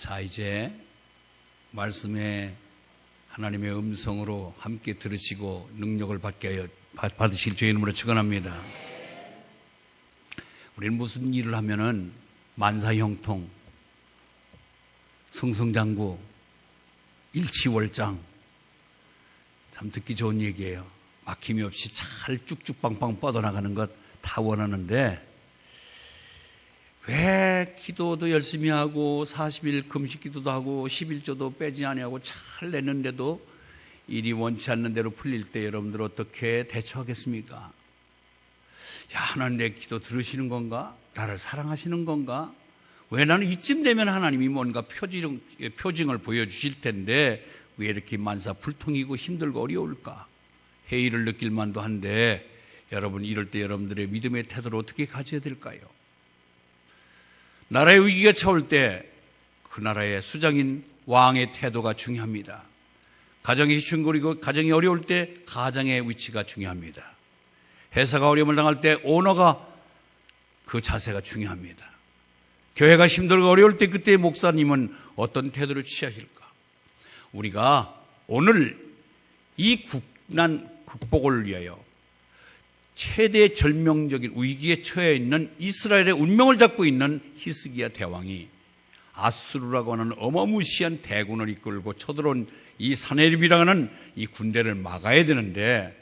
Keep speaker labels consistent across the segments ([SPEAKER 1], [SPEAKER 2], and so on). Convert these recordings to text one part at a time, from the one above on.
[SPEAKER 1] 자, 이제 말씀에 하나님의 음성으로 함께 들으시고 능력을 받으실 주의 이름으로 축원합니다. 우리는 무슨 일을 하면은 만사형통, 승승장구, 일치월장, 참 듣기 좋은 얘기예요. 막힘이 없이 잘 쭉쭉 빵빵 뻗어나가는 것 다 원하는데 왜 기도도 열심히 하고 40일 금식 기도도 하고 11조도 빼지 아니하고 잘 냈는데도 일이 원치 않는 대로 풀릴 때 여러분들 어떻게 대처하겠습니까? 야, 하나님 내 기도 들으시는 건가? 나를 사랑하시는 건가? 왜 나는 이쯤 되면 하나님이 뭔가 표징을 보여주실 텐데 왜 이렇게 만사불통이고 힘들고 어려울까? 회의를 느낄 만도 한데 여러분, 이럴 때 여러분들의 믿음의 태도를 어떻게 가져야 될까요? 나라의 위기가 차올 때 그 나라의 수장인 왕의 태도가 중요합니다. 가정이 휘청거리고 가정이 어려울 때 가장의 위치가 중요합니다. 회사가 어려움을 당할 때 오너가 그 자세가 중요합니다. 교회가 힘들고 어려울 때 그때 목사님은 어떤 태도를 취하실까? 우리가 오늘 이 국난 극복을 위하여 최대 절명적인 위기에 처해 있는 이스라엘의 운명을 잡고 있는 히스기야 대왕이 아수르라고 하는 어마무시한 대군을 이끌고 쳐들어온 이 사네립이라고 하는 이 군대를 막아야 되는데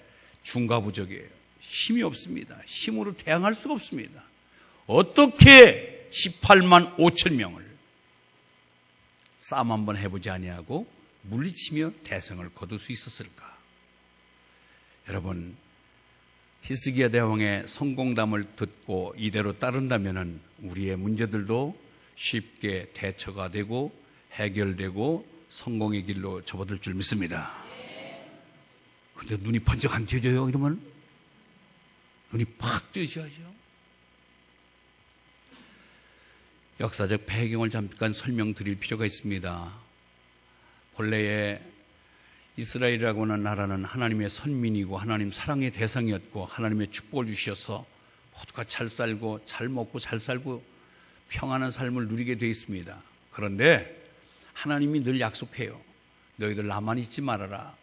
[SPEAKER 1] 중과부적이에요. 힘이 없습니다. 힘으로 대항할 수가 없습니다. 어떻게 18만 5천 명을 싸움 한번 해보지 아니하고 물리치며 대성을 거둘 수 있었을까? 여러분, 히스기야 대왕의 성공담을 듣고 이대로 따른다면 우리의 문제들도 쉽게 대처가 되고 해결되고 성공의 길로 접어들 줄 믿습니다. 근데 눈이 번쩍 안 띄어져요. 이러면 눈이 팍 뜨셔야죠. 역사적 배경을 잠깐 설명드릴 필요가 있습니다. 본래의 이스라엘이라고 하는 나라는 하나님의 선민이고 하나님 사랑의 대상이었고 하나님의 축복을 주셔서 모두가 잘 살고 잘 먹고 잘 살고 평안한 삶을 누리게 되어 있습니다. 그런데 하나님이 늘 약속해요. 너희들 나만 잊지 말아라.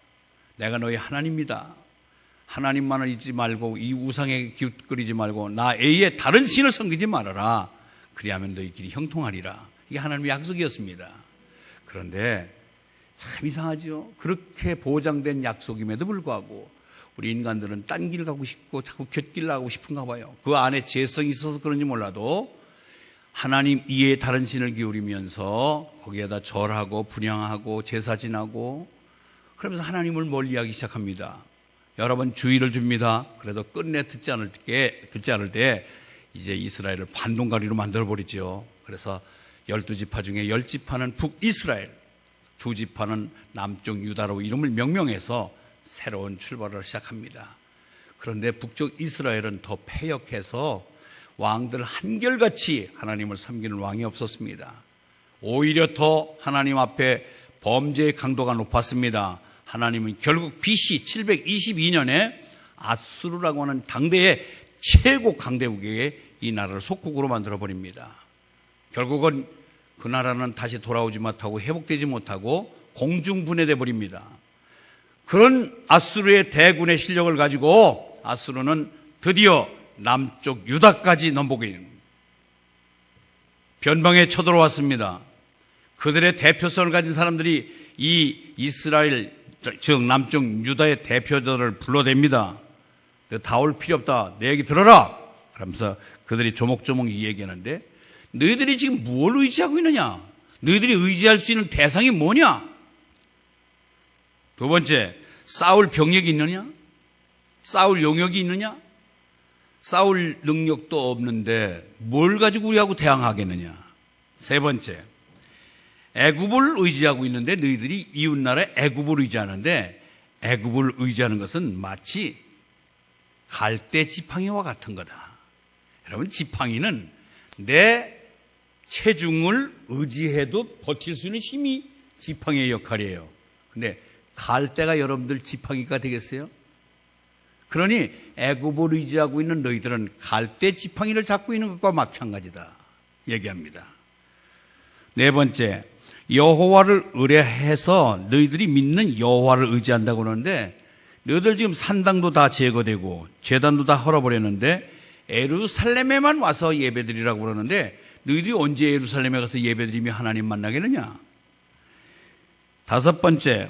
[SPEAKER 1] 내가 너희 하나님이다. 하나님만을 잊지 말고 이 우상에 기웃거리지 말고 나 외에 다른 신을 섬기지 말아라. 그리하면 너희 길이 형통하리라. 이게 하나님의 약속이었습니다. 그런데 참 이상하죠. 그렇게 보장된 약속임에도 불구하고 우리 인간들은 딴 길 가고 싶고 자꾸 곁길 나가고 싶은가 봐요. 그 안에 재성이 있어서 그런지 몰라도 하나님 이외에 다른 신을 기울이면서 거기에다 절하고 분향하고 제사 지나고 그러면서 하나님을 멀리하기 시작합니다. 여러 번 주의를 줍니다. 그래도 끝내 듣지 않을 때 이제 이스라엘을 반동가리로 만들어버리죠. 그래서 12지파 중에 10지파는 북이스라엘, 2지파는 남쪽 유다로 이름을 명명해서 새로운 출발을 시작합니다. 그런데 북쪽 이스라엘은 더 패역해서 왕들 한결같이 하나님을 섬기는 왕이 없었습니다. 오히려 더 하나님 앞에 범죄의 강도가 높았습니다. 하나님은 결국 BC 722년에 아수르라고 하는 당대의 최고 강대국에게 이 나라를 속국으로 만들어버립니다. 결국은 그 나라는 다시 돌아오지 못하고 회복되지 못하고 공중분해돼 버립니다. 그런 아수르의 대군의 실력을 가지고 아수르는 드디어 남쪽 유다까지 넘보게 있는 겁니다. 변방에 쳐들어왔습니다. 그들의 대표성을 가진 사람들이 이 이스라엘, 즉 남쪽 유다의 대표들을 불러댑니다. 다 올 필요 없다. 내 얘기 들어라. 그러면서 그들이 조목조목 이 얘기하는데 너희들이 지금 뭘 의지하고 있느냐? 너희들이 의지할 수 있는 대상이 뭐냐? 두 번째, 싸울 병력이 있느냐? 싸울 용역이 있느냐? 싸울 능력도 없는데 뭘 가지고 우리하고 대항하겠느냐? 세 번째, 애굽을 의지하고 있는데 너희들이 이웃나라 애굽을 의지하는데 애굽을 의지하는 것은 마치 갈대 지팡이와 같은 거다. 여러분, 지팡이는 내 체중을 의지해도 버틸 수 있는 힘이 지팡이의 역할이에요. 근데 갈대가 여러분들 지팡이가 되겠어요? 그러니 애굽을 의지하고 있는 너희들은 갈대 지팡이를 잡고 있는 것과 마찬가지다 얘기합니다. 네 번째, 여호와를 의뢰해서 너희들이 믿는 여호와를 의지한다고 그러는데, 너희들 지금 산당도 다 제거되고 제단도 다 헐어버렸는데 예루살렘에만 와서 예배드리라고 그러는데, 너희들이 언제 예루살렘에 가서 예배드리며 하나님 만나겠느냐? 다섯 번째,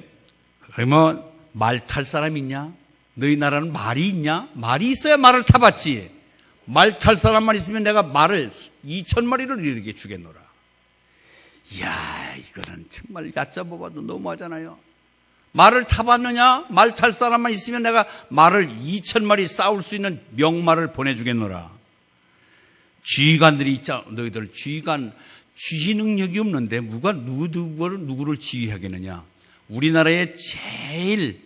[SPEAKER 1] 그러면 말 탈 사람 있냐? 너희 나라는 말이 있냐? 말이 있어야 말을 타봤지. 말 탈 사람만 있으면 내가 말을 2,000마리를 이르게 주겠노라. 이야, 이거는 정말 얕잡아봐도 너무하잖아요. 말을 타봤느냐? 말 탈 사람만 있으면 내가 말을 2,000마리 싸울 수 있는 명말을 보내주겠노라. 지휘관들이 있잖아. 너희들 지휘관, 지휘 능력이 없는데 누구를 지휘하겠느냐? 우리나라에 제일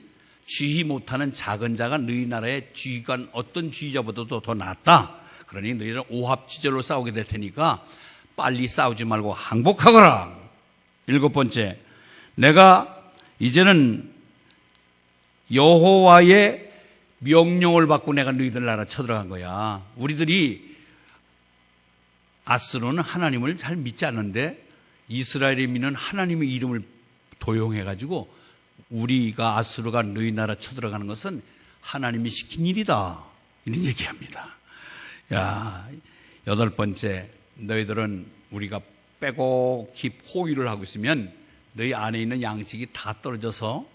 [SPEAKER 1] 지휘 못하는 작은 자가 너희 나라의 지휘관 어떤 지휘자보다도 더 낫다. 그러니 너희들은 오합지졸로 싸우게 될 테니까 빨리 싸우지 말고 항복하거라. 일곱 번째, 내가 이제는 여호와의 명령을 받고 내가 너희들 나라 쳐들어간 거야. 우리들이 아스로는 하나님을 잘 믿지 않는데 이스라엘이 믿는 하나님의 이름을 도용해가지고 우리가 아스로가 너희 나라 쳐들어가는 것은 하나님이 시킨 일이다, 이런 얘기합니다. 야, 여덟 번째, 너희들은 우리가 빼곡히 포위를 하고 있으면 너희 안에 있는 양식이 다 떨어져서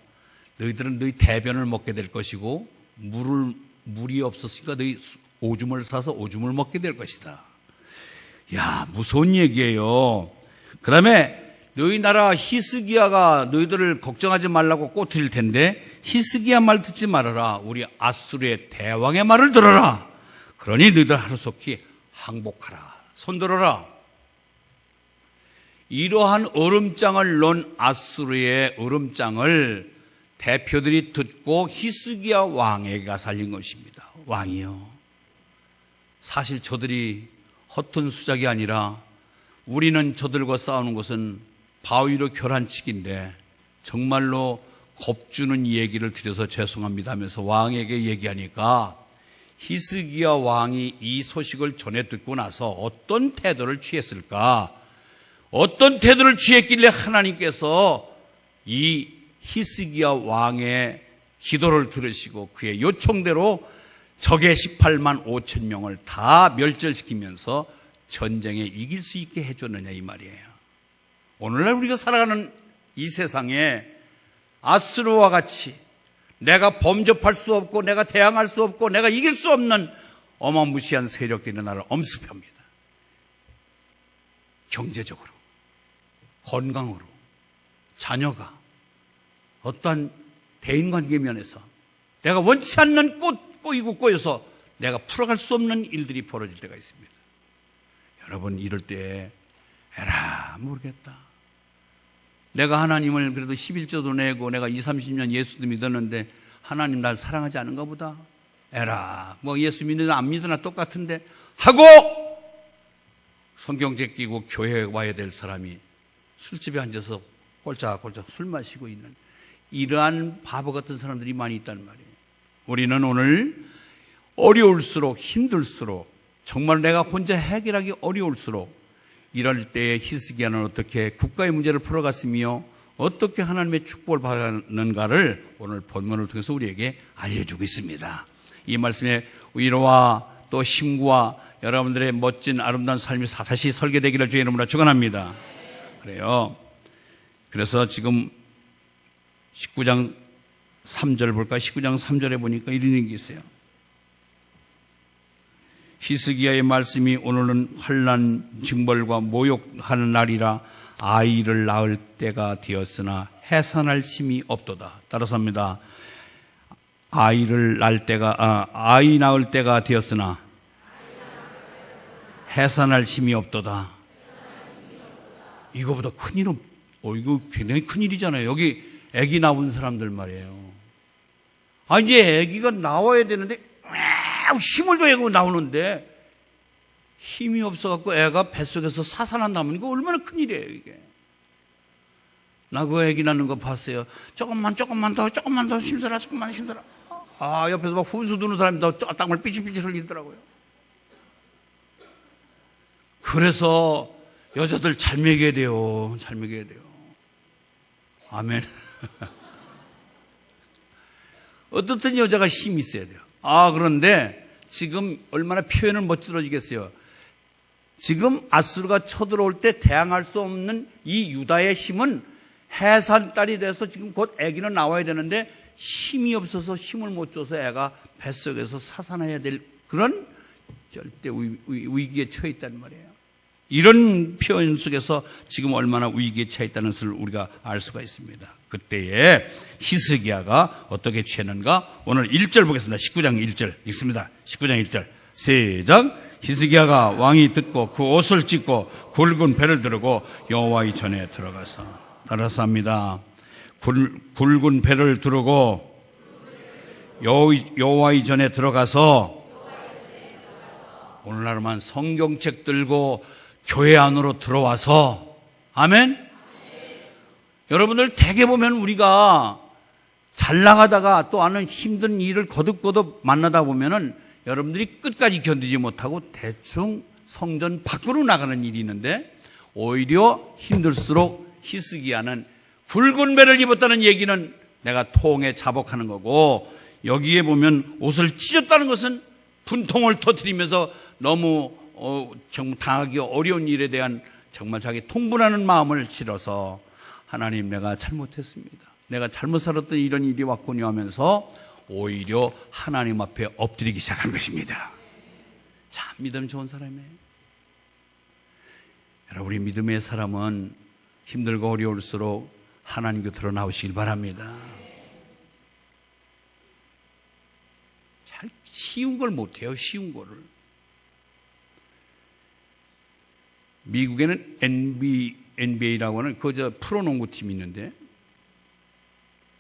[SPEAKER 1] 너희들은 너희 대변을 먹게 될 것이고, 물이 없었으니까 너희 오줌을 싸서 오줌을 먹게 될 것이다. 야, 무서운 얘기예요. 그 다음에 너희 나라 히스기야가 너희들을 걱정하지 말라고 꼬투릴 텐데 히스기야 말 듣지 말아라. 우리 아수르의 대왕의 말을 들어라. 그러니 너희들 하루속히 항복하라. 손들어라. 이러한 얼음장을 놓은 아수르의 얼음장을 대표들이 듣고 히스기야 왕에게 살린 것입니다. 왕이요, 사실 저들이 허튼 수작이 아니라 우리는 저들과 싸우는 것은 바위로 결한치기인데 정말로 겁주는 얘기를 드려서 죄송합니다 하면서 왕에게 얘기하니까 히스기야 왕이 이 소식을 전해 듣고 나서 어떤 태도를 취했을까? 어떤 태도를 취했길래 하나님께서 이 히스기야 왕의 기도를 들으시고 그의 요청대로 적의 18만 5천 명을 다 멸절시키면서 전쟁에 이길 수 있게 해줬느냐, 이 말이에요. 오늘날 우리가 살아가는 이 세상에 아스루와 같이 내가 범접할 수 없고 내가 대항할 수 없고 내가 이길 수 없는 어마무시한 세력들이 나를 엄습합니다. 경제적으로, 건강으로, 자녀가, 어떠한 대인관계 면에서 내가 원치 않는 꼬이고 꼬여서 내가 풀어갈 수 없는 일들이 벌어질 때가 있습니다. 여러분, 이럴 때 에라 모르겠다, 내가 하나님을 그래도 11조도 내고 내가 20, 30년 예수도 믿었는데 하나님 날 사랑하지 않은가 보다, 에라 뭐 예수 믿느나 안 믿으나 똑같은데 하고 성경 제끼고 교회에 와야 될 사람이 술집에 앉아서 꼴짝꼴짝 술 마시고 있는 이러한 바보 같은 사람들이 많이 있단 말이에요. 우리는 오늘 어려울수록, 힘들수록, 정말 내가 혼자 해결하기 어려울수록 이럴 때에 히스기야는 어떻게 국가의 문제를 풀어갔으며 어떻게 하나님의 축복을 받았는가를 오늘 본문을 통해서 우리에게 알려주고 있습니다. 이 말씀에 위로와 또 힘과 여러분들의 멋진 아름다운 삶이 다시 설계되기를 주의 이름으로 축원합니다. 그래요. 그래서 지금 19장 3절 볼까요? 19장 3절에 보니까 이런 얘기 있어요. 히스기야의 말씀이 오늘은 환난, 징벌과 모욕하는 날이라 아이를 낳을 때가 되었으나 해산할 힘이 없도다. 따라서 합니다. 아이 낳을 때가 되었으나 해산할 힘이 없도다. 이거보다 큰 일은, 이거 굉장히 큰 일이잖아요. 여기 아기 낳은 사람들 말이에요. 이제 아기가 나와야 되는데 힘을 줘야 나오는데 힘이 없어갖고 애가 뱃속에서 사살한다면 이거 얼마나 큰일이에요, 이게. 나 그 아기 낳는 거 봤어요. 조금만 더 힘들어, 조금만 힘들어. 옆에서 막 훈수 두는 사람이 더 땀을 삐질삐질 흘리더라고요. 그래서 여자들 잘 먹여야 돼요. 잘 먹여야 돼요. 아멘. 어떻든 여자가 힘이 있어야 돼요. 그런데 지금 얼마나 표현을 멋들어지겠어요. 지금 아수르가 쳐들어올 때 대항할 수 없는 이 유다의 힘은 해산딸이 돼서 지금 곧 아기는 나와야 되는데 힘이 없어서 힘을 못 줘서 애가 뱃속에서 사산해야 될 그런 절대 위기에 처해 있단 말이에요. 이런 표현 속에서 지금 얼마나 위기에 처해 있다는 것을 우리가 알 수가 있습니다. 그때에 히스기야가 어떻게 취했는가? 오늘 1절 보겠습니다. 19장 1절 읽습니다. 19장 1절 시작. 히스기야가 왕이 듣고 그 옷을 찢고 굵은 배를 두르고 여호와의 전에 들어가서 따라서 합니다. 굵은 배를 두르고 여호와의 전에 들어가서 오늘날만 성경책 들고 교회 안으로 들어와서 아멘? 여러분들 대개 보면 우리가 잘 나가다가 또 아는 힘든 일을 거듭거듭 만나다 보면은 여러분들이 끝까지 견디지 못하고 대충 성전 밖으로 나가는 일이 있는데 오히려 힘들수록 히스기야는 굵은 배를 입었다는 얘기는 내가 통에 자복하는 거고 여기에 보면 옷을 찢었다는 것은 분통을 터뜨리면서 너무 정말 당하기 어려운 일에 대한 정말 자기 통분하는 마음을 실어서 하나님 내가 잘못했습니다. 내가 잘못 살았던 이런 일이 왔군요 하면서 오히려 하나님 앞에 엎드리기 시작한 것입니다. 참 믿음 좋은 사람이에요. 여러분 우리 믿음의 사람은 힘들고 어려울수록 하나님 곁으로 나오시길 바랍니다. 잘 쉬운 걸 못해요. 쉬운 거를. 미국에는 NBA라고 하는 프로농구팀이 있는데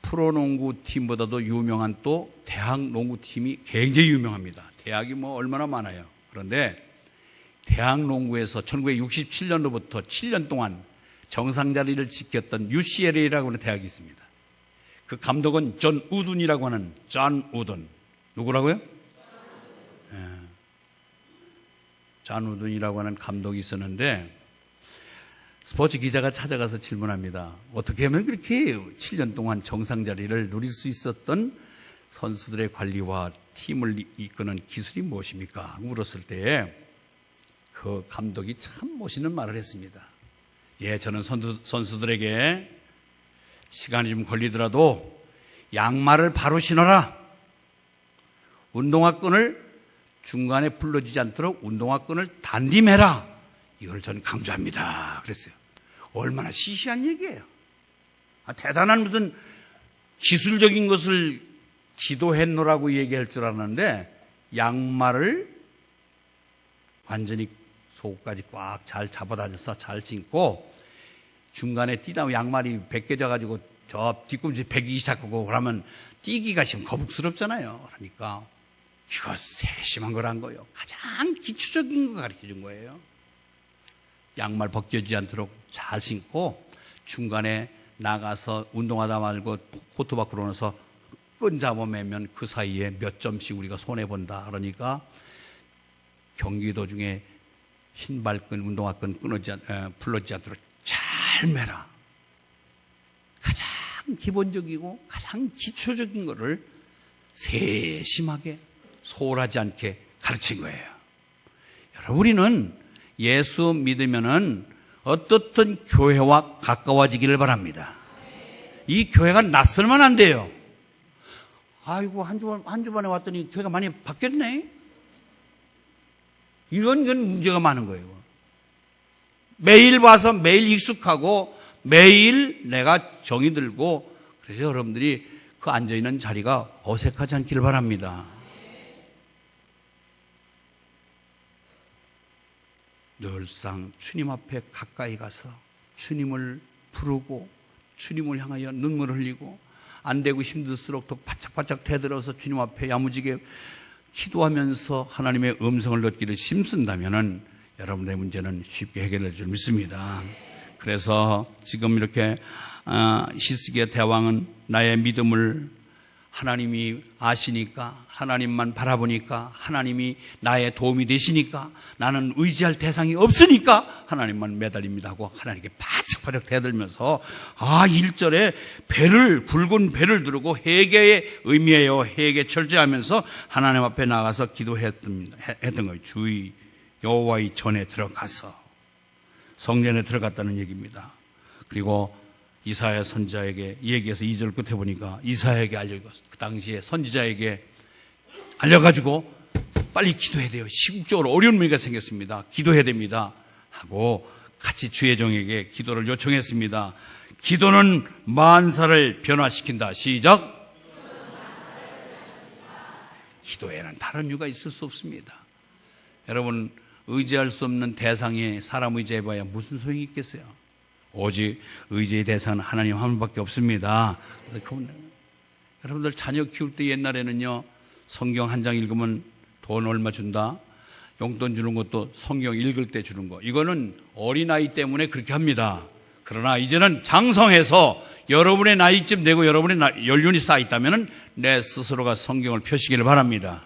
[SPEAKER 1] 프로농구팀보다도 유명한 또 대학 농구팀이 굉장히 유명합니다. 대학이 얼마나 많아요. 그런데 대학 농구에서 1967년도부터 7년 동안 정상 자리를 지켰던 UCLA라고 하는 대학이 있습니다. 그 감독은 존 우든이라고 하는 존 우든. 누구라고요? 존 우든이라고 하는 감독이 있었는데 스포츠 기자가 찾아가서 질문합니다. 어떻게 하면 그렇게 7년 동안 정상 자리를 누릴 수 있었던 선수들의 관리와 팀을 이끄는 기술이 무엇입니까? 물었을 때에 그 감독이 참 멋있는 말을 했습니다. 저는 선수들에게 시간이 좀 걸리더라도 양말을 바로 신어라. 운동화끈을 중간에 풀러지지 않도록 운동화끈을 단림해라. 이걸 저는 강조합니다. 그랬어요. 얼마나 시시한 얘기예요. 대단한 무슨 기술적인 것을 지도했노라고 얘기할 줄 알았는데 양말을 완전히 속까지 꽉 잘 잡아다녀서 잘 신고 중간에 뛰다 양말이 벗겨져가지고 저 뒤꿈치 베기 시작하고 그러면 뛰기가 지금 거북스럽잖아요. 그러니까 이거 세심한 걸 한 거예요. 가장 기초적인 거 가르쳐 준 거예요. 양말 벗겨지지 않도록 잘 신고 중간에 나가서 운동하다 말고 코트 밖으로 나서 끈 잡아매면 그 사이에 몇 점씩 우리가 손해본다. 그러니까 경기 도중에 신발끈, 운동화끈 풀러지지 않도록 잘 매라. 가장 기본적이고 가장 기초적인 거를 세심하게 소홀하지 않게 가르친 거예요. 여러분 우리는 예수 믿으면은 어떻든 교회와 가까워지기를 바랍니다. 이 교회가 낯설면 안 돼요. 아이고 한 주만에 왔더니 교회가 많이 바뀌었네. 이건 문제가 많은 거예요. 매일 와서 매일 익숙하고 매일 내가 정이 들고 그래서 여러분들이 그 앉아있는 자리가 어색하지 않기를 바랍니다. 늘상 주님 앞에 가까이 가서 주님을 부르고 주님을 향하여 눈물을 흘리고 안 되고 힘들수록 더 바짝바짝 대들어서 주님 앞에 야무지게 기도하면서 하나님의 음성을 듣기를 힘쓴다면은 여러분의 문제는 쉽게 해결될 줄 믿습니다. 그래서 지금 이렇게 히스기야 대왕은 나의 믿음을 하나님이 아시니까 하나님만 바라보니까 하나님이 나의 도움이 되시니까 나는 의지할 대상이 없으니까 하나님만 매달립니다 하고 하나님께 바짝 바짝바짝 대들면서 1절에 굵은 배를 두르고 회개의 의미예요. 회개 철저하면서 하나님 앞에 나가서 기도했던 거예요. 주의 여호와의 전에 들어가서 성전에 들어갔다는 얘기입니다. 그리고 이사야 선지자에게 얘기해서 2절 끝에 보니까 이사야에게 그 당시에 선지자에게 알려가지고 빨리 기도해야 돼요. 시국적으로 어려운 문제가 생겼습니다. 기도해야 됩니다. 하고 같이 주의 종에게 기도를 요청했습니다. 기도는 만사를 변화시킨다. 시작. 기도에는 다른 이유가 있을 수 없습니다. 여러분, 의지할 수 없는 대상에 사람 의지해봐야 무슨 소용이 있겠어요? 오직 의지의 대상은 하나님 한 분밖에 없습니다. 여러분들 자녀 키울 때 옛날에는요, 성경 한 장 읽으면 돈 얼마 준다. 용돈 주는 것도 성경 읽을 때 주는 거. 이거는 어린아이 때문에 그렇게 합니다. 그러나 이제는 장성해서 여러분의 나이쯤 되고 여러분의 연륜이 쌓여있다면 내 스스로가 성경을 펴시기를 바랍니다.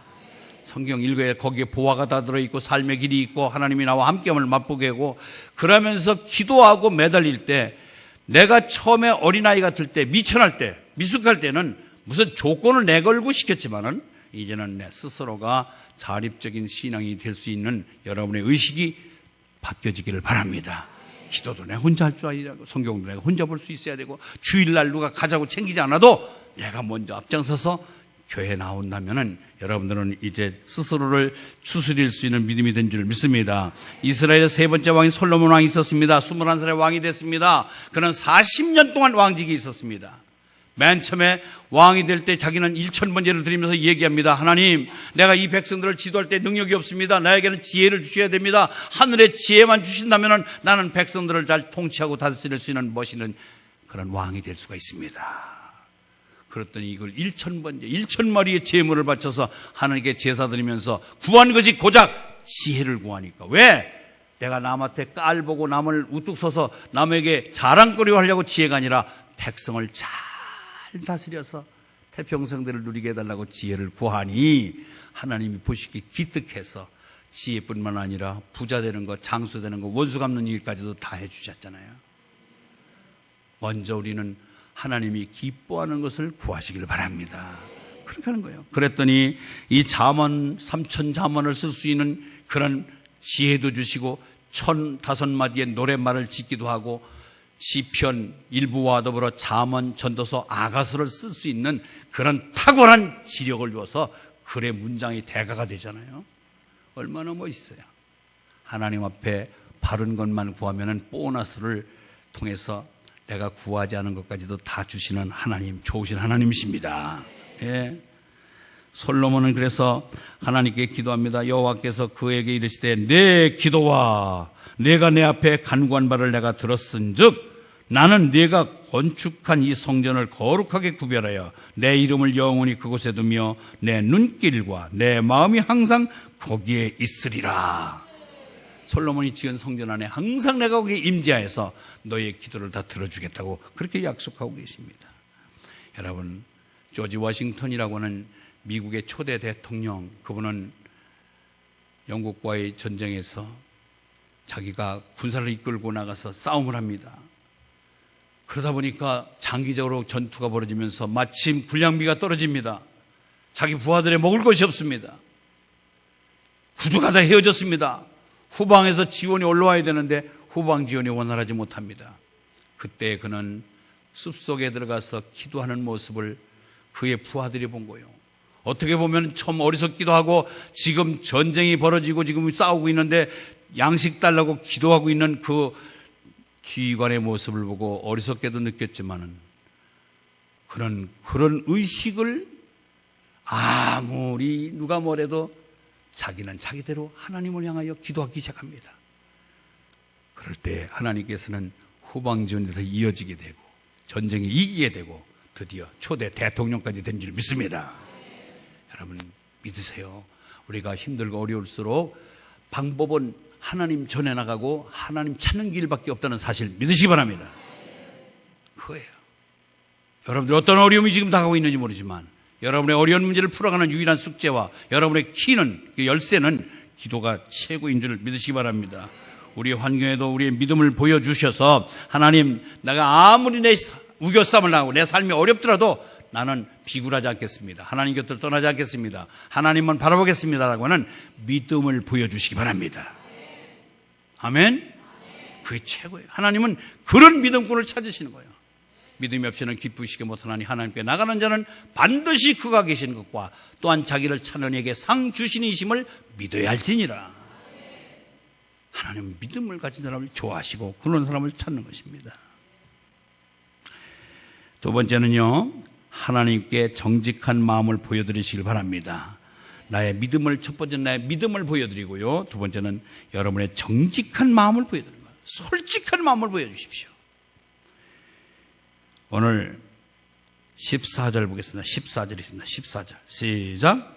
[SPEAKER 1] 성경 읽어야 거기에 보화가 다 들어있고 삶의 길이 있고 하나님이 나와 함께함을 맛보게 하고, 그러면서 기도하고 매달릴 때, 내가 처음에 어린아이 같을 때, 미천할 때, 미숙할 때는 무슨 조건을 내걸고 시켰지만은 이제는 내 스스로가 자립적인 신앙이 될 수 있는 여러분의 의식이 바뀌어지기를 바랍니다. 기도도 내가 혼자 할 줄 알아야 되고, 성경도 내가 혼자 볼 수 있어야 되고, 주일날 누가 가자고 챙기지 않아도 내가 먼저 앞장서서 교회에 나온다면은 여러분들은 이제 스스로를 추스릴 수 있는 믿음이 된 줄 믿습니다. 이스라엘의 세 번째 왕이 솔로몬 왕이 있었습니다. 21살에 왕이 됐습니다. 그는 40년 동안 왕직이 있었습니다. 맨 처음에 왕이 될 때 자기는 1000번제를 드리면서 얘기합니다. 하나님, 내가 이 백성들을 지도할 때 능력이 없습니다. 나에게는 지혜를 주셔야 됩니다. 하늘의 지혜만 주신다면 나는 백성들을 잘 통치하고 다스릴 수 있는 멋있는 그런 왕이 될 수가 있습니다. 그랬더니 이걸 1000번제, 1000마리의 제물을 바쳐서 하나님께 제사 드리면서 구한 것이 고작 지혜를 구하니까. 왜? 내가 남한테 깔보고 남을 우뚝 서서 남에게 자랑거리 하려고 지혜가 아니라 백성을 잘 다스려서 태평성대를 누리게 해달라고 지혜를 구하니 하나님이 보시기에 기특해서 지혜뿐만 아니라 부자 되는 것, 장수 되는 것, 원수 갚는 일까지도 다 해주셨잖아요. 먼저 우리는 하나님이 기뻐하는 것을 구하시기를 바랍니다. 그렇게 하는 거예요. 그랬더니 이 잠언, 3000 잠언을 쓸 수 있는 그런 지혜도 주시고 1005마디의 노랫말을 짓기도 하고 시편 일부와 더불어 잠언, 전도서, 아가서를 쓸 수 있는 그런 탁월한 지력을 주어서 글의 문장이 대가가 되잖아요. 얼마나 멋있어요. 하나님 앞에 바른 것만 구하면은 보너스를 통해서 내가 구하지 않은 것까지도 다 주시는 하나님, 좋으신 하나님이십니다. 예. 솔로몬은 그래서 하나님께 기도합니다. 여호와께서 그에게 이르시되 내 기도와 내가 내 앞에 간구한 바를 내가 들었은즉 나는 네가 건축한 이 성전을 거룩하게 구별하여 내 이름을 영원히 그곳에 두며 내 눈길과 내 마음이 항상 거기에 있으리라. 솔로몬이 지은 성전 안에 항상 내가 거기에 임재하여서 너의 기도를 다 들어주겠다고 그렇게 약속하고 계십니다. 여러분, 조지 워싱턴이라고 하는 미국의 초대 대통령, 그분은 영국과의 전쟁에서 자기가 군사를 이끌고 나가서 싸움을 합니다. 그러다 보니까 장기적으로 전투가 벌어지면서 마침 군량미가 떨어집니다. 자기 부하들의 먹을 것이 없습니다. 구두가 다 헤어졌습니다. 후방에서 지원이 올라와야 되는데 후방 지원이 원활하지 못합니다. 그때 그는 숲속에 들어가서 기도하는 모습을 그의 부하들이 본 거예요. 어떻게 보면 참 어리석기도 하고, 지금 전쟁이 벌어지고 지금 싸우고 있는데 양식 달라고 기도하고 있는 그 지휘관의 모습을 보고 어리석게도 느꼈지만은 그런 의식을 아무리 누가 뭐래도 자기는 자기대로 하나님을 향하여 기도하기 시작합니다. 그럴 때 하나님께서는 후방전에서 이어지게 되고 전쟁이 이기게 되고 드디어 초대 대통령까지 된 줄 믿습니다. 여러분 믿으세요. 우리가 힘들고 어려울수록 방법은 하나님 전에 나가고 하나님 찾는 길밖에 없다는 사실 믿으시기 바랍니다. 그거예요. 여러분들 어떤 어려움이 지금 다가오고 있는지 모르지만 여러분의 어려운 문제를 풀어가는 유일한 숙제와 여러분의 키는, 그 열쇠는 기도가 최고인 줄 믿으시기 바랍니다. 우리 환경에도 우리의 믿음을 보여주셔서 하나님, 내가 아무리 내 우겨쌈을 당하고 내 삶이 어렵더라도 나는 비굴하지 않겠습니다. 하나님 곁을 떠나지 않겠습니다. 하나님만 바라보겠습니다라고 하는 믿음을 보여주시기 바랍니다. 아멘? 그게 최고예요. 하나님은 그런 믿음꾼을 찾으시는 거예요. 믿음이 없이는 기쁘시게 못하나니 하나님께 나가는 자는 반드시 그가 계신 것과 또한 자기를 찾는 이에게 상 주시는 이심을 믿어야 할지니라. 하나님은 믿음을 가진 사람을 좋아하시고 그런 사람을 찾는 것입니다. 두 번째는요, 하나님께 정직한 마음을 보여드리시길 바랍니다. 나의 믿음을, 첫 번째는 나의 믿음을 보여드리고요, 두 번째는 여러분의 정직한 마음을 보여드리는 거예요. 솔직한 마음을 보여주십시오. 오늘 14절 보겠습니다. 14절 있습니다. 14절 시작.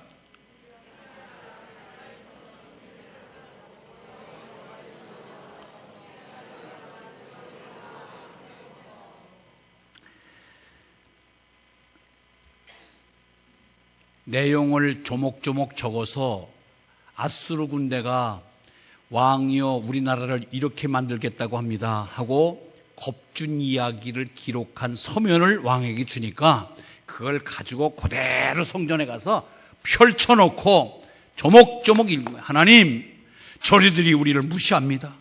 [SPEAKER 1] 내용을 조목조목 적어서 아수르 군대가 왕이여 우리나라를 이렇게 만들겠다고 합니다 하고 겁준 이야기를 기록한 서면을 왕에게 주니까 그걸 가지고 그대로 성전에 가서 펼쳐놓고 조목조목 읽는 거예요. 하나님, 저리들이 우리를 무시합니다.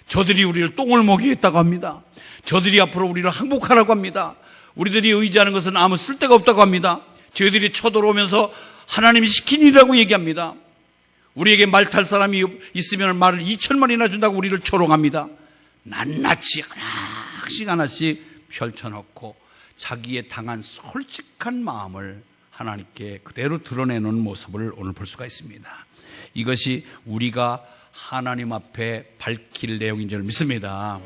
[SPEAKER 1] 저들이 우리를 똥을 먹이겠다고 합니다. 저들이 앞으로 우리를 항복하라고 합니다. 우리들이 의지하는 것은 아무 쓸데가 없다고 합니다. 저희들이 쳐들어오면서 하나님이 시킨 일이라고 얘기합니다. 우리에게 말 탈 사람이 있으면 말을 2,000마리나 준다고 우리를 조롱합니다. 낱낱이 하나씩 하나씩 펼쳐놓고 자기의 당한 솔직한 마음을 하나님께 그대로 드러내는 모습을 오늘 볼 수가 있습니다. 이것이 우리가 하나님 앞에 밝힐 내용인 줄 믿습니다.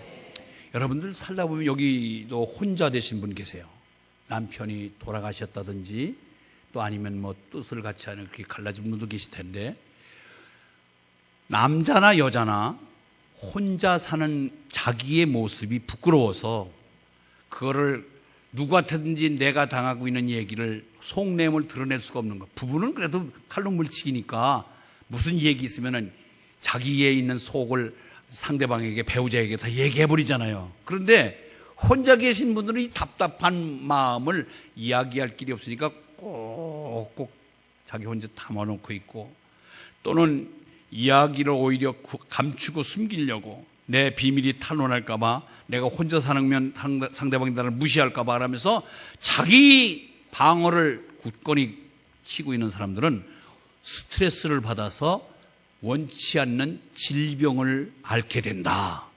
[SPEAKER 1] 여러분들 살다 보면 여기도 혼자 되신 분 계세요. 남편이 돌아가셨다든지 또 아니면 뭐 뜻을 같이 하는 그렇게 갈라진 분도 계실 텐데, 남자나 여자나 혼자 사는 자기의 모습이 부끄러워서 그거를 누구한테든지 내가 당하고 있는 얘기를 속내음을 드러낼 수가 없는 거. 부부는 그래도 칼로 물치기니까 무슨 얘기 있으면은 자기에 있는 속을 상대방에게, 배우자에게 다 얘기해버리잖아요. 그런데 혼자 계신 분들은 이 답답한 마음을 이야기할 길이 없으니까 꼭꼭 자기 혼자 담아놓고 있고, 또는 이야기를 오히려 감추고 숨기려고 내 비밀이 탄로날까봐, 내가 혼자 사는 상대방이 나를 무시할까봐 하면서 자기 방어를 굳건히 치고 있는 사람들은 스트레스를 받아서 원치 않는 질병을 앓게 된다.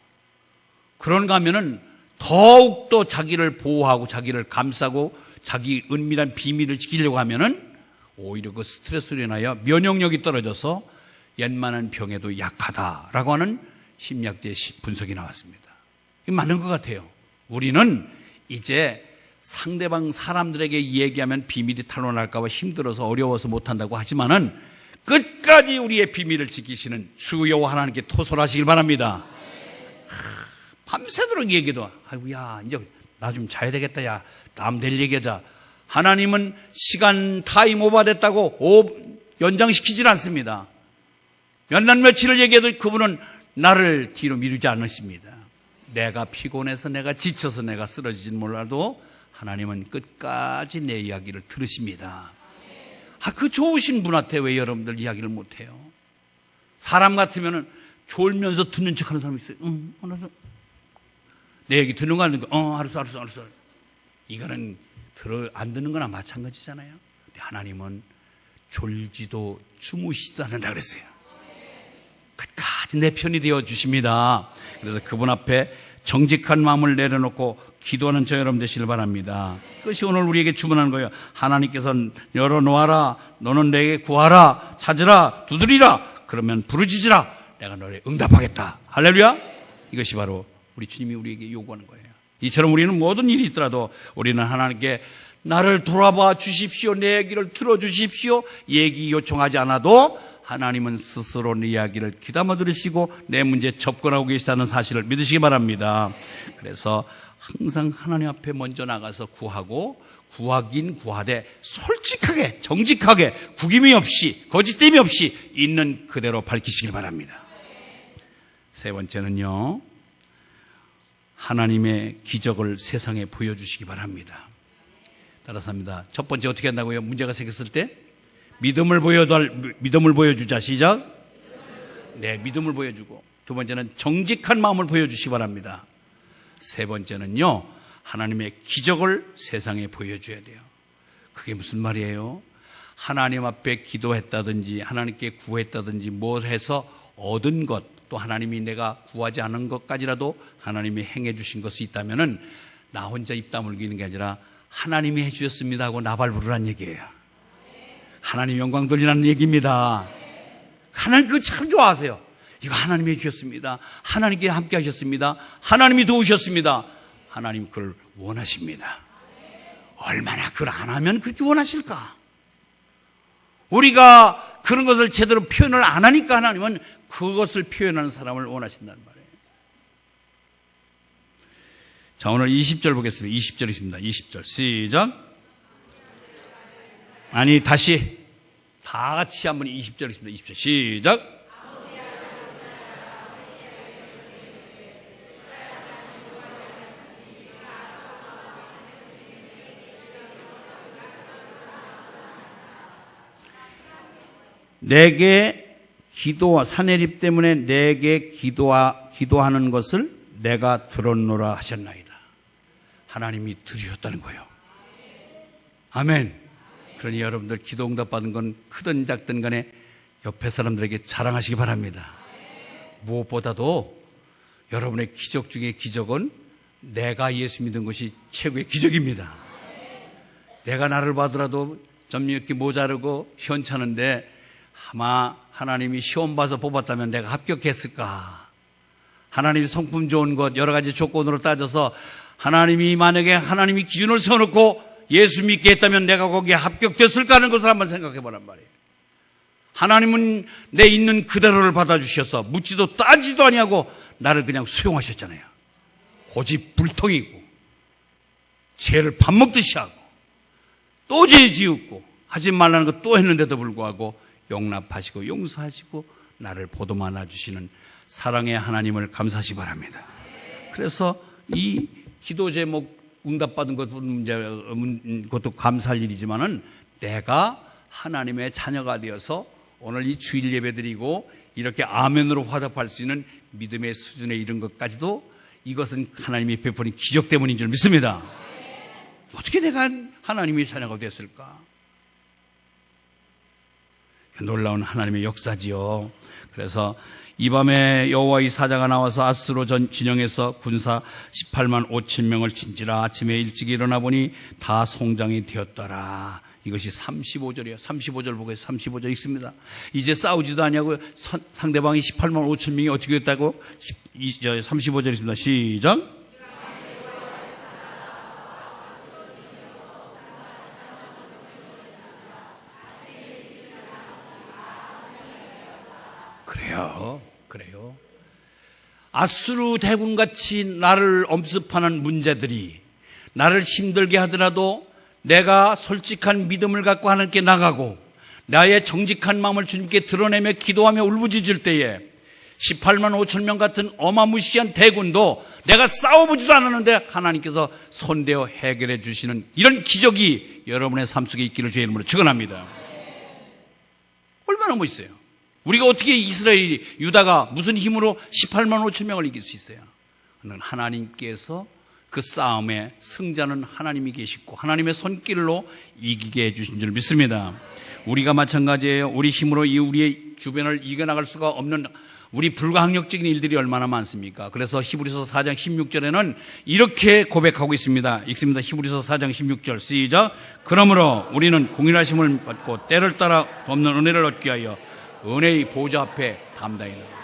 [SPEAKER 1] 그런가 하면은 더욱더 자기를 보호하고 자기를 감싸고 자기 은밀한 비밀을 지키려고 하면은 오히려 그 스트레스로 인하여 면역력이 떨어져서 웬만한 병에도 약하다라고 하는 심리학적 분석이 나왔습니다. 이거 맞는 것 같아요. 우리는 이제 상대방 사람들에게 얘기하면 비밀이 탄로날까 봐 힘들어서 어려워서 못한다고 하지만은 끝까지 우리의 비밀을 지키시는 주 여호와 하나님께 토설하시길 바랍니다. 밤새도록 얘기도, 아이고야 이제 나 좀 자야 되겠다, 야 다음 내일 얘기하자. 하나님은 시간 타임 오버 됐다고 연장시키질 않습니다. 몇 날 며칠을 얘기해도 그분은 나를 뒤로 미루지 않으십니다. 내가 피곤해서, 내가 지쳐서, 내가 쓰러지진 몰라도 하나님은 끝까지 내 이야기를 들으십니다. 그 좋으신 분한테 왜 여러분들 이야기를 못해요? 사람 같으면은 졸면서 듣는 척하는 사람이 있어요. 알았어. 내 얘기 듣는 거 아닌가? 알았어. 이거는 안 듣는 거나 마찬가지잖아요. 근데 하나님은 졸지도 주무시지도 않는다 그랬어요. 끝까지 내 편이 되어 주십니다. 그래서 그분 앞에 정직한 마음을 내려놓고 기도하는 저 여러분 되시길 바랍니다. 그것이 오늘 우리에게 주문하는 거예요. 하나님께서 열어놓아라, 너는 내게 구하라, 찾으라, 두드리라, 그러면 부르짖으라, 내가 너를 응답하겠다. 할렐루야. 이것이 바로 우리 주님이 우리에게 요구하는 거예요. 이처럼 우리는 모든 일이 있더라도 우리는 하나님께 나를 돌아봐 주십시오, 내 얘기를 들어주십시오 얘기 요청하지 않아도 하나님은 스스로 내 이야기를 귀담아 들으시고 내 문제에 접근하고 계시다는 사실을 믿으시기 바랍니다. 그래서 항상 하나님 앞에 먼저 나가서 구하고, 구하긴 구하되 솔직하게, 정직하게, 구김이 없이, 거짓됨이 없이 있는 그대로 밝히시길 바랍니다. 세 번째는요, 하나님의 기적을 세상에 보여주시기 바랍니다. 따라서 합니다. 첫 번째 어떻게 한다고요? 문제가 생겼을 때 믿음을 보여주자. 시작. 네, 믿음을 보여주고, 두 번째는 정직한 마음을 보여주시기 바랍니다. 세 번째는요, 하나님의 기적을 세상에 보여줘야 돼요. 그게 무슨 말이에요? 하나님 앞에 기도했다든지 하나님께 구했다든지 뭘 해서 얻은 것, 또 하나님이 내가 구하지 않은 것까지라도 하나님이 행해 주신 것이 있다면은 나 혼자 입 다물기는 게 아니라 하나님이 해 주셨습니다 하고 나발 부르란 얘기예요. 하나님 영광 돌리라는 얘기입니다. 하나님 그거 참 좋아하세요. 이거 하나님이 해 주셨습니다. 하나님께 함께 하셨습니다. 하나님이 도우셨습니다. 하나님 그걸 원하십니다. 얼마나 그걸 안 하면 그렇게 원하실까? 우리가 그런 것을 제대로 표현을 안 하니까 하나님은 그것을 표현하는 사람을 원하신다는 말이에요. 자, 오늘 20절 보겠습니다. 20절 있습니다. 20절 시작. 아니, 다시 다 같이 한번 20절 있습니다. 20절 시작. 내게 기도와 사내립 때문에 내게 기도하는 것을 내가 들었노라 하셨나이다. 하나님이 들으셨다는 거예요. 아멘. 그러니 여러분들 기도 응답 받은 건 크든 작든 간에 옆에 사람들에게 자랑하시기 바랍니다. 무엇보다도 여러분의 기적 중에 기적은 내가 예수 믿은 것이 최고의 기적입니다. 내가 나를 봐더라도 좀 이렇게 모자르고 시원찮은데 아마 하나님이 시험 봐서 뽑았다면 내가 합격했을까? 하나님이 성품 좋은 것 여러 가지 조건으로 따져서 하나님이 만약에 하나님이 기준을 세워놓고 예수 믿게 했다면 내가 거기에 합격됐을까 하는 것을 한번 생각해 보란 말이에요. 하나님은 내 있는 그대로를 받아주셔서 묻지도 따지도 아니하고 나를 그냥 수용하셨잖아요. 고집불통이고 죄를 밥 먹듯이 하고 또 죄 지었고 하지 말라는 것 또 했는데도 불구하고 용납하시고 용서하시고 나를 보도만 해주시는 사랑의 하나님을 감사하시기 바랍니다. 그래서 이 기도 제목 응답받은 것도 감사할 일이지만은 내가 하나님의 자녀가 되어서 오늘 이 주일 예배 드리고 이렇게 아멘으로 화답할 수 있는 믿음의 수준에 이른 것까지도 이것은 하나님이 베푸는 기적 때문인 줄 믿습니다. 어떻게 내가 하나님의 자녀가 됐을까? 놀라운 하나님의 역사지요. 그래서 이 밤에 여호와의 사자가 나와서 아수로 진영에서 군사 18만 5천 명을 친지라. 아침에 일찍 일어나 보니 다 송장이 되었더라. 이것이 35절이에요. 35절 보고 35절 읽습니다. 이제 싸우지도 아니하고 상대방이 18만 5천 명이 어떻게 됐다고? 35절 있습니다. 시작. 그래요. 아수르 대군같이 나를 엄습하는 문제들이 나를 힘들게 하더라도 내가 솔직한 믿음을 갖고 하나님께 나가고 나의 정직한 마음을 주님께 드러내며 기도하며 울부짖을 때에 18만 5천 명 같은 어마무시한 대군도 내가 싸워보지도 않았는데 하나님께서 손대어 해결해 주시는 이런 기적이 여러분의 삶 속에 있기를 주의 이름으로 축원합니다. 얼마나 멋있어요. 우리가 어떻게 이스라엘, 유다가 무슨 힘으로 18만 5천 명을 이길 수 있어요? 하나님께서 그 싸움의 승자는 하나님이 계시고 하나님의 손길로 이기게 해주신 줄 믿습니다. 우리가 마찬가지예요. 우리 힘으로 우리의 주변을 이겨나갈 수가 없는 우리 불가항력적인 일들이 얼마나 많습니까? 그래서 히브리서 4장 16절에는 이렇게 고백하고 있습니다. 읽습니다. 히브리서 4장 16절 시작. 그러므로 우리는 공의하심을 받고 때를 따라 없는 은혜를 얻기 위하여 은혜의 보좌 앞에 담당히 나갑니다.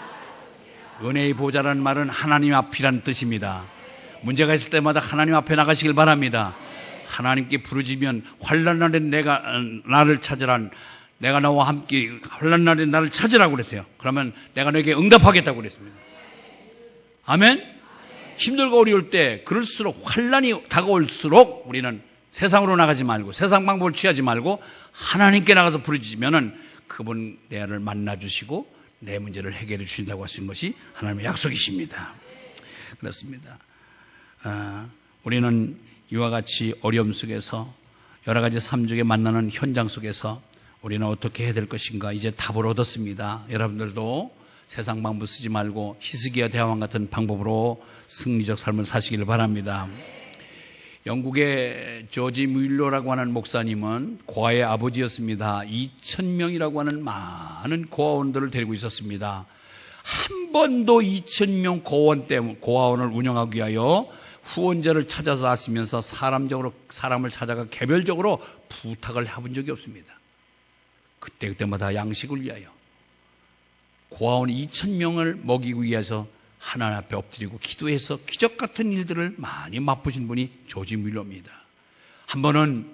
[SPEAKER 1] 은혜의 보좌라는 말은 하나님 앞이라는 뜻입니다. 문제가 있을 때마다 하나님 앞에 나가시길 바랍니다. 하나님께 부르짖으면 환난 날에 나를 찾으란, 내가 나와 함께 환난 날에 나를 찾으라고 그랬어요. 그러면 내가 너에게 응답하겠다고 그랬습니다. 아멘? 힘들고 어려울 때 그럴수록 환난이 다가올수록 우리는 세상으로 나가지 말고 세상 방법을 취하지 말고 하나님께 나가서 부르짖으면은 그분 내를 만나주시고 내 문제를 해결해 주신다고 하신 것이 하나님의 약속이십니다. 그렇습니다. 우리는 이와 같이 어려움 속에서 여러 가지 삶속에 만나는 현장 속에서 우리는 어떻게 해야 될 것인가 이제 답을 얻었습니다. 여러분들도 세상 방법 쓰지 말고 히스기야 대왕 같은 방법으로 승리적 삶을 사시기를 바랍니다. 영국의 조지 뮬러라고 하는 목사님은 고아의 아버지였습니다. 2,000명이라고 하는 많은 고아원들을 데리고 있었습니다. 한 번도 2,000명 고아원을 운영하기 위하여 후원자를 찾아서 하시면서 사람을 찾아가 개별적으로 부탁을 해본 적이 없습니다. 그때마다 양식을 위하여 고아원 2,000명을 먹이기 위해서 하나님 앞에 엎드리고 기도해서 기적 같은 일들을 많이 맛보신 분이 조지 뮬러입니다. 한 번은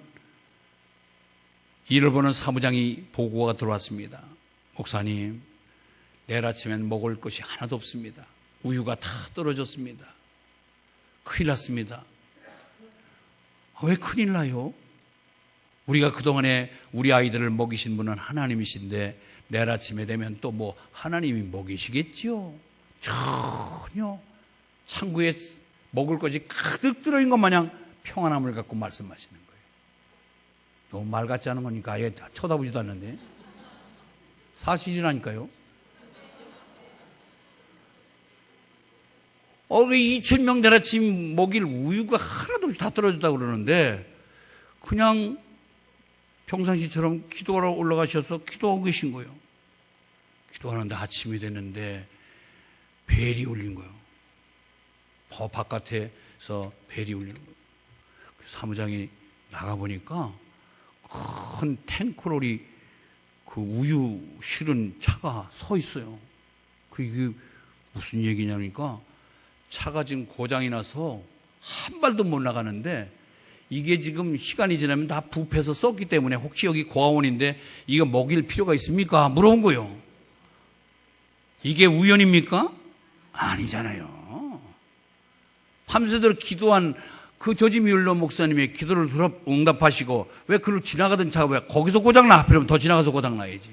[SPEAKER 1] 이를 보는 사무장이 보고가 들어왔습니다. 목사님, 내일 아침엔 먹을 것이 하나도 없습니다. 우유가 다 떨어졌습니다. 큰일 났습니다. 왜 큰일 나요? 우리가 그동안에 우리 아이들을 먹이신 분은 하나님이신데 내일 아침에 되면 또 뭐 하나님이 먹이시겠죠? 전혀 창고에 먹을 것이 가득 들어있는 것 마냥 평안함을 갖고 말씀하시는 거예요. 너무 말 같지 않은 거니까 아예 쳐다보지도 않는데 사실이라니까요. 2,000명 내일 아침 먹일 우유가 하나도 없이 다 떨어졌다고 그러는데 그냥 평상시처럼 기도하러 올라가셔서 기도하고 계신 거예요. 기도하는데 아침이 됐는데 벨이 울린 거예요. 바깥에서 벨이 울리는 거예요. 사무장이 나가보니까 큰 탱크롤이 그 우유 실은 차가 서 있어요. 이게 무슨 얘기냐니까 차가 지금 고장이 나서 한 발도 못 나가는데 이게 지금 시간이 지나면 다 부패해서 썩기 때문에 혹시 여기 고아원인데 이거 먹일 필요가 있습니까? 물어본 거예요. 이게 우연입니까? 아니잖아요. 밤새도록 기도한 그 조지 뮬러 목사님의 기도를 응답하시고 왜 그걸 지나가던 차가 왜 거기서 고장나? 하필이면 더 지나가서 고장나야지.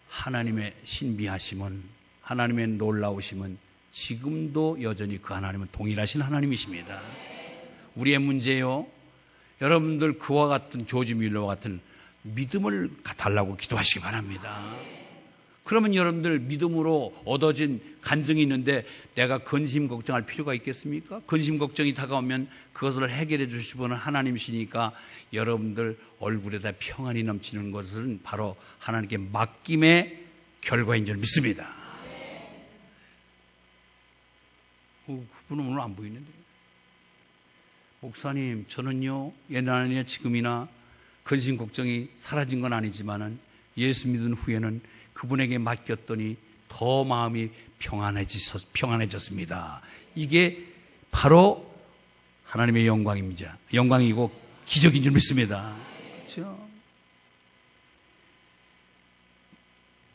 [SPEAKER 1] 하나님의 신비하심은, 하나님의 놀라우심은 지금도 여전히 그 하나님은 동일하신 하나님이십니다. 우리의 문제요, 여러분들 그와 같은 조지 뮬러와 같은 믿음을 달라고 기도하시기 바랍니다. 그러면 여러분들 믿음으로 얻어진 간증이 있는데 내가 근심 걱정할 필요가 있겠습니까? 근심 걱정이 다가오면 그것을 해결해 주실 분은 하나님이시니까 여러분들 얼굴에다 평안이 넘치는 것은 바로 하나님께 맡김의 결과인 줄 믿습니다. 그분은 오늘 안 보이는데. 목사님, 저는요, 옛날이나 지금이나 근심 걱정이 사라진 건 아니지만은 예수 믿은 후에는 그분에게 맡겼더니 더 마음이 평안해졌습니다. 이게 바로 하나님의 영광입니다. 영광이고 기적인 줄 믿습니다. 그렇죠?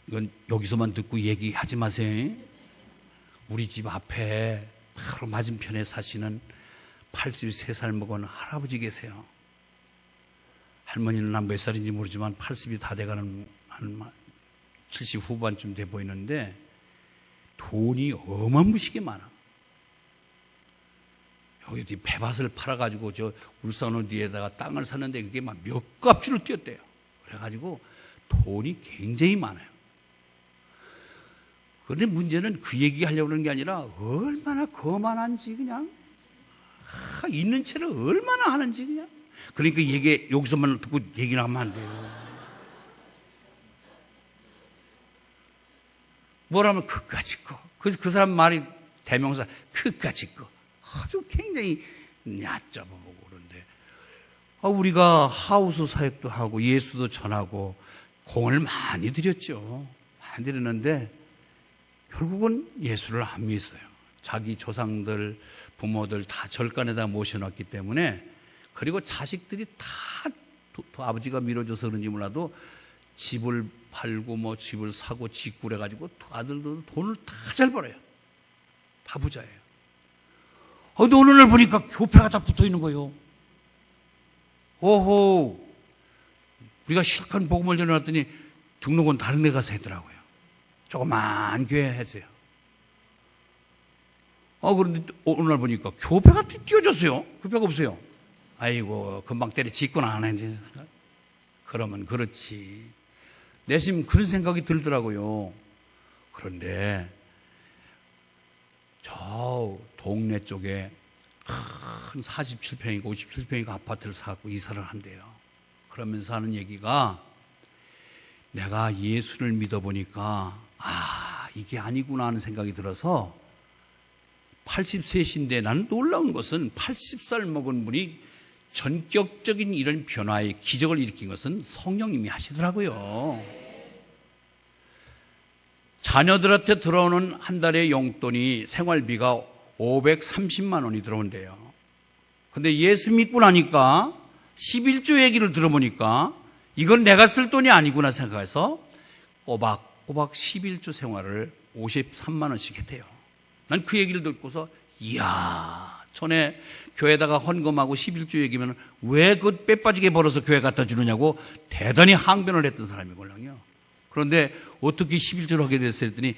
[SPEAKER 1] 이건 여기서만 듣고 얘기하지 마세요. 우리 집 앞에 바로 맞은편에 사시는 83살 먹은 할아버지 계세요. 할머니는 몇 살인지 모르지만 80이 다 돼가는 한 70 후반쯤 돼 보이는데 돈이 어마무시게 많아. 여기 배밭을 팔아가지고 저 울산 어디에다가 땅을 샀는데 그게 막 몇 값주로 뛰었대요. 그래가지고 돈이 굉장히 많아요. 그런데 문제는 그 얘기 하려고 그러는 게 아니라 얼마나 거만한지 그냥 있는 채를 얼마나 하는지 그냥. 그러니까 여기서만 듣고 얘기를 하면 안 돼요. 뭐라면 그까짓 거. 그래서 그 사람 말이 대명사 그까짓 거. 아주 굉장히 얕잡아 보고 그런데 우리가 하우스 사역도 하고 예수도 전하고 공을 많이 드렸죠. 많이 드렸는데 결국은 예수를 안 믿어요. 자기 조상들, 부모들 다 절간에다 모셔놨기 때문에 그리고 자식들이 다 아버지가 밀어줘서 그런지 몰라도 집을 팔고 집을 사고 짓고 그래가지고 아들도 돈을 다 잘 벌어요. 다 부자예요. 근데 어느 날 보니까 교회가 다 붙어 있는 거예요. 오호, 우리가 실컷 복음을 전해놨더니 등록은 다른 데 가서 했더라고요. 조그만 교회 했어요. 그런데 오늘 보니까 교배가 띄워졌어요. 교배가 없어요. 아이고, 금방 때려짓구나 안 했는데. 그러면 그렇지. 내심 그런 생각이 들더라고요. 그런데 저 동네 쪽에 큰 47평이고 57평이고 아파트를 사고 이사를 한대요. 그러면서 하는 얘기가, 내가 예수를 믿어보니까 이게 아니구나 하는 생각이 들어서 80세신데 나는 놀라운 것은 80살 먹은 분이 전격적인 이런 변화의 기적을 일으킨 것은 성령님이 하시더라고요. 자녀들한테 들어오는 한 달의 용돈이 생활비가 530만 원이 들어온대요. 근데 예수 믿고 나니까 11조 얘기를 들어보니까 이건 내가 쓸 돈이 아니구나 생각해서 꼬박꼬박 11조 생활을 53만 원씩 했대요. 난 그 얘기를 듣고서 이야, 전에 교회에다가 헌금하고 11조 얘기면 왜 그 빼빠지게 벌어서 교회 갖다 주느냐고 대단히 항변을 했던 사람이거든요. 그런데 어떻게 11조를 하게 됐어요 했더니,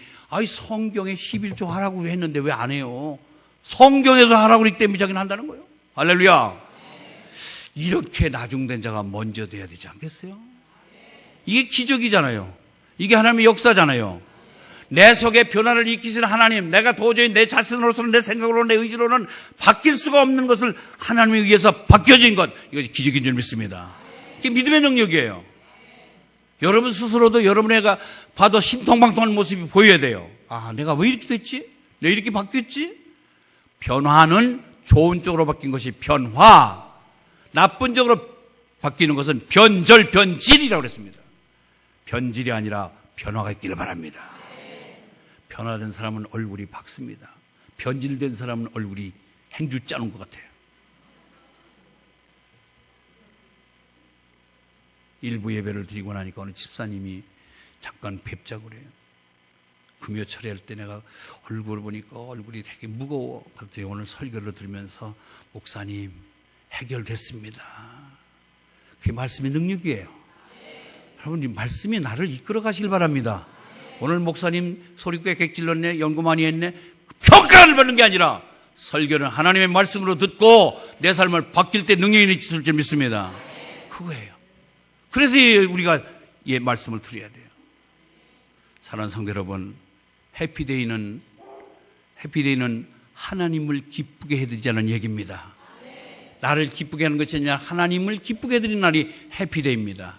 [SPEAKER 1] 성경에 11조 하라고 했는데 왜 안 해요? 성경에서 하라고 그랬기 때문에 자기는 한다는 거예요. 할렐루야. 이렇게 나중된 자가 먼저 돼야 되지 않겠어요? 이게 기적이잖아요. 이게 하나님의 역사잖아요. 내 속에 변화를 일으키시는 하나님, 내가 도저히 내 자신으로서는, 내 생각으로, 내 의지로는 바뀔 수가 없는 것을 하나님에 의해서 바뀌어진 것, 이것이 기적인 줄 믿습니다. 이게 믿음의 능력이에요. 여러분 스스로도 여러분에게 봐도 신통방통한 모습이 보여야 돼요. 내가 왜 이렇게 됐지? 내가 이렇게 바뀌었지? 변화는 좋은 쪽으로 바뀐 것이 변화, 나쁜 쪽으로 바뀌는 것은 변절, 변질이라고 그랬습니다. 변질이 아니라 변화가 있기를 바랍니다. 변화된 사람은 얼굴이 밝습니다. 변질된 사람은 얼굴이 행주 짜는 것 같아요. 일부 예배를 드리고 나니까 어느 집사님이 잠깐 뵙자고 그래요. 금요 철회할 때 내가 얼굴을 보니까 얼굴이 되게 무거워. 그랬더니 오늘 설교를 들으면서, 목사님 해결됐습니다. 그게 말씀의 능력이에요. 여러분, 이 말씀이 나를 이끌어 가시길 바랍니다. 오늘 목사님 소리 꽥꽥 질렀네, 연구 많이 했네, 평가를 받는 게 아니라 설교는 하나님의 말씀으로 듣고 내 삶을 바뀔 때 능력이 있을 줄 믿습니다. 그거예요. 그래서 우리가 이 말씀을 드려야 돼요. 사랑하는 성도 여러분, 해피데이는 하나님을 기쁘게 해드리자는 얘기입니다. 나를 기쁘게 하는 것이 아니라 하나님을 기쁘게 해드리는 날이 해피데이입니다.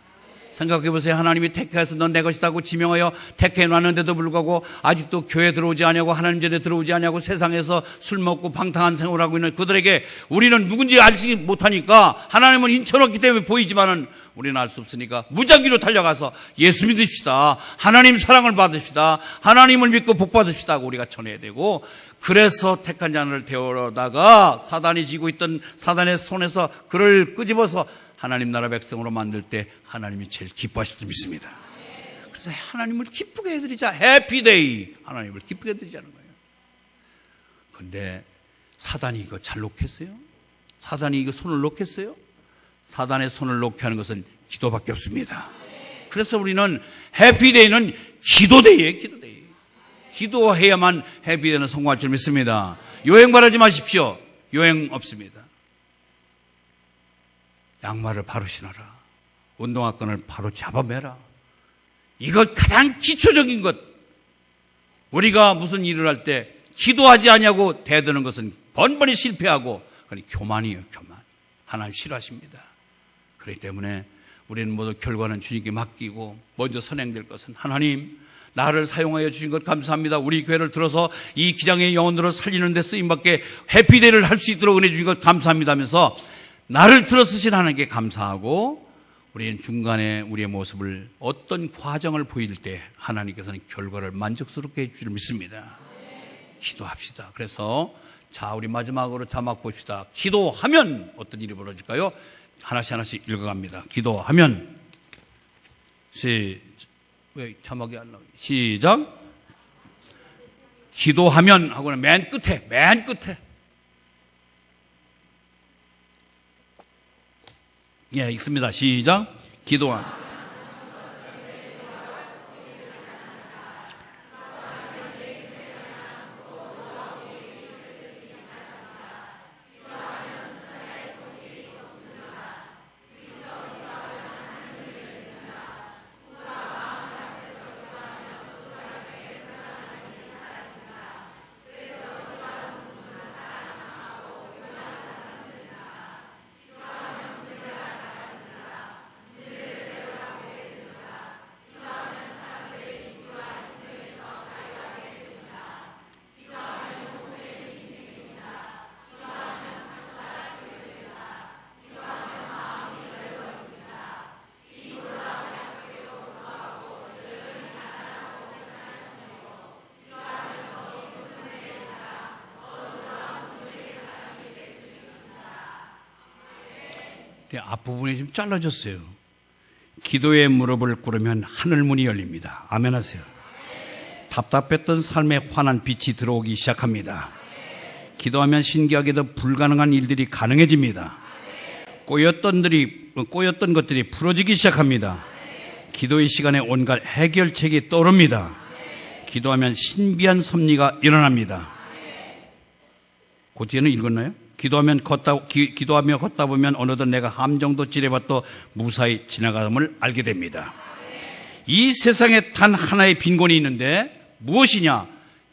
[SPEAKER 1] 생각해 보세요. 하나님이 택해서 넌 내 것이다고 지명하여 택해 놨는데도 불구하고 아직도 교회 들어오지 않냐고, 하나님 전에 들어오지 않냐고 세상에서 술 먹고 방탕한 생활을 하고 있는 그들에게 우리는 누군지 알지 못하니까, 하나님은 인쳐놓기 때문에 보이지만은 우리는 알 수 없으니까 무작위로 달려가서 예수 믿읍시다, 하나님 사랑을 받읍시다, 하나님을 믿고 복 받읍시다 하고 우리가 전해야 되고, 그래서 택한 자를 데려다가 사단이 쥐고 있던 사단의 손에서 그를 끄집어서 하나님 나라 백성으로 만들 때 하나님이 제일 기뻐하실 줄 믿습니다. 그래서 하나님을 기쁘게 해드리자, 해피데이, 하나님을 기쁘게 해드리자는 거예요. 그런데 사단이 이거 잘 놓겠어요? 사단이 이거 손을 놓겠어요? 사단의 손을 놓게 하는 것은 기도밖에 없습니다. 그래서 우리는 해피데이는 기도데이예요. 기도데이. 기도해야만 해피데이는 성공할 줄 믿습니다. 요행 바라지 마십시오. 요행 없습니다. 양말을 바로 신어라. 운동화끈을 바로 잡아매라. 이것 가장 기초적인 것. 우리가 무슨 일을 할 때 기도하지 않냐고 대드는 것은 번번이 실패하고, 그건 교만이에요. 교만. 하나님 싫어하십니다. 그렇기 때문에 우리는 모두 결과는 주님께 맡기고, 먼저 선행될 것은 하나님 나를 사용하여 주신 것 감사합니다. 우리 교회를 들어서 이 기장의 영혼들을 살리는 데 쓰임받게 해피데이를 할 수 있도록 은혜 주신 것 감사합니다 하면서 나를 들어쓰신 하나님께 감사하고, 우리는 중간에 우리의 모습을 어떤 과정을 보일 때 하나님께서는 결과를 만족스럽게 해주실 믿습니다. 기도합시다. 그래서 자, 우리 마지막으로 자막 봅시다. 기도하면 어떤 일이 벌어질까요? 하나씩 읽어갑니다. 기도하면. 왜 자막이 안 나오지? 시작. 기도하면 하고는 맨 끝에. 예, 읽습니다. 시작. 기도하면. 앞부분이 좀 잘라졌어요. 기도의 무릎을 꿇으면 하늘문이 열립니다. 아멘 하세요. 답답했던 삶에 환한 빛이 들어오기 시작합니다. 기도하면 신기하게도 불가능한 일들이 가능해집니다. 꼬였던 것들이 풀어지기 시작합니다. 기도의 시간에 온갖 해결책이 떠오릅니다. 기도하면 신비한 섭리가 일어납니다. 그 뒤에는 읽었나요? 기도하며 걷다 보면 어느덧 내가 함정도 지뢰밭도 무사히 지나감을 알게 됩니다. 이 세상에 단 하나의 빈곤이 있는데 무엇이냐?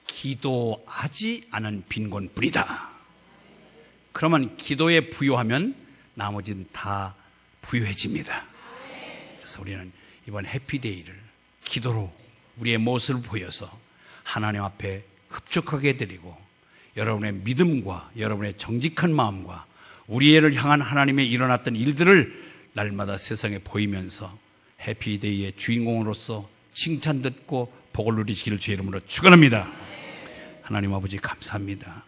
[SPEAKER 1] 기도하지 않은 빈곤뿐이다. 그러면 기도에 부요하면 나머지는 다 부요해집니다. 그래서 우리는 이번 해피데이를 기도로 우리의 모습을 보여서 하나님 앞에 흡족하게 드리고 여러분의 믿음과 여러분의 정직한 마음과 우리를 향한 하나님의 일어났던 일들을 날마다 세상에 보이면서 해피데이의 주인공으로서 칭찬 듣고 복을 누리시기를 주의 이름으로 축원합니다. 하나님 아버지 감사합니다.